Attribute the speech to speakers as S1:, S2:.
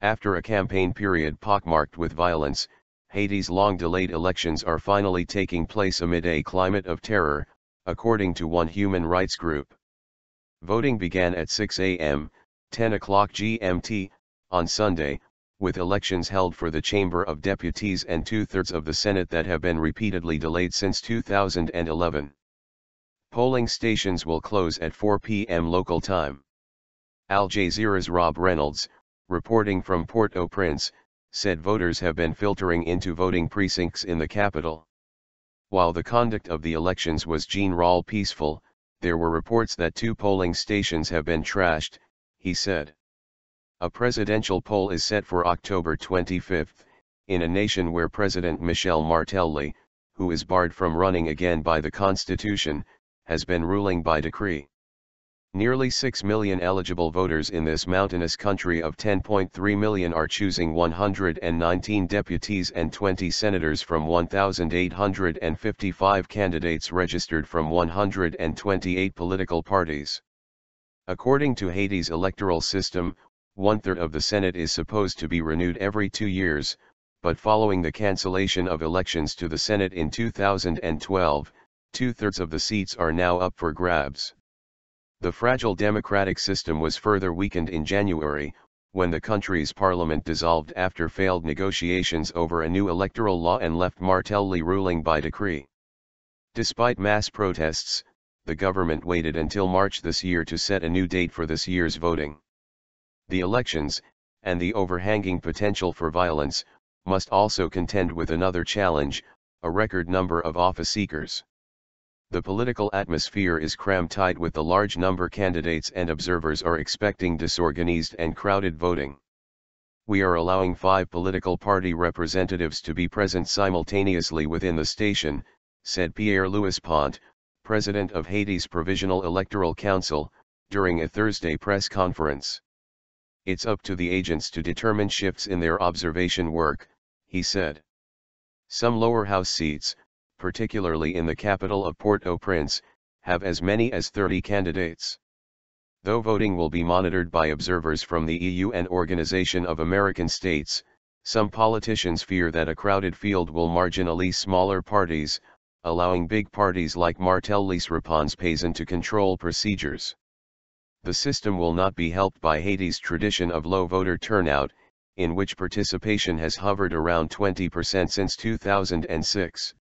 S1: After a campaign period pockmarked with violence, Haiti's long-delayed elections are finally taking place amid a climate of terror, according to one human rights group. Voting began at 6 a.m., 10 o'clock GMT, on Sunday, with elections held for the Chamber of Deputies and two-thirds of the Senate that have been repeatedly delayed since 2011. Polling stations will close at 4 p.m. local time. Al Jazeera's Reynolds, reporting from Port-au-Prince, said voters have been filtering into voting precincts in the capital. While the conduct of the elections was generall peaceful, there were reports that 2 polling stations have been trashed, he said. A presidential poll is set for October 25, in a nation where President Michel Martelly, who is barred from running again by the Constitution, has been ruling by decree. Nearly 6 million eligible voters in this mountainous country of 10.3 million are choosing 119 deputies and 20 senators from 1,855 candidates registered from 128 political parties. According to Haiti's electoral system, 1/3 of the Senate is supposed to be renewed every 2 years, but following the cancellation of elections to the Senate in 2012, 2/3 of the seats are now up for grabs. The fragile democratic system was further weakened in January, when the country's parliament dissolved after failed negotiations over a new electoral law and left Martelly ruling by decree. Despite mass protests, the government waited until March this year to set a new date for this year's voting. The elections, and the overhanging potential for violence, must also contend with another challenge, a record number of office seekers. The political atmosphere is crammed tight with the large number candidates, and observers are expecting disorganized and crowded voting. We are allowing 5 political party representatives to be present simultaneously within the station, said Pierre-Louis Pont, president of Haiti's Provisional Electoral Council, during a Thursday press conference. It's up to the agents to determine shifts in their observation work, he said. Some lower house seats, particularly in the capital of Port-au-Prince, have as many as 30 candidates. Though voting will be monitored by observers from the EU and Organization of American States, some politicians fear that a crowded field will marginalize smaller parties, allowing big parties like Martelly's Repons to control procedures. The system will not be helped by Haiti's tradition of low voter turnout, in which participation has hovered around 20% since 2006.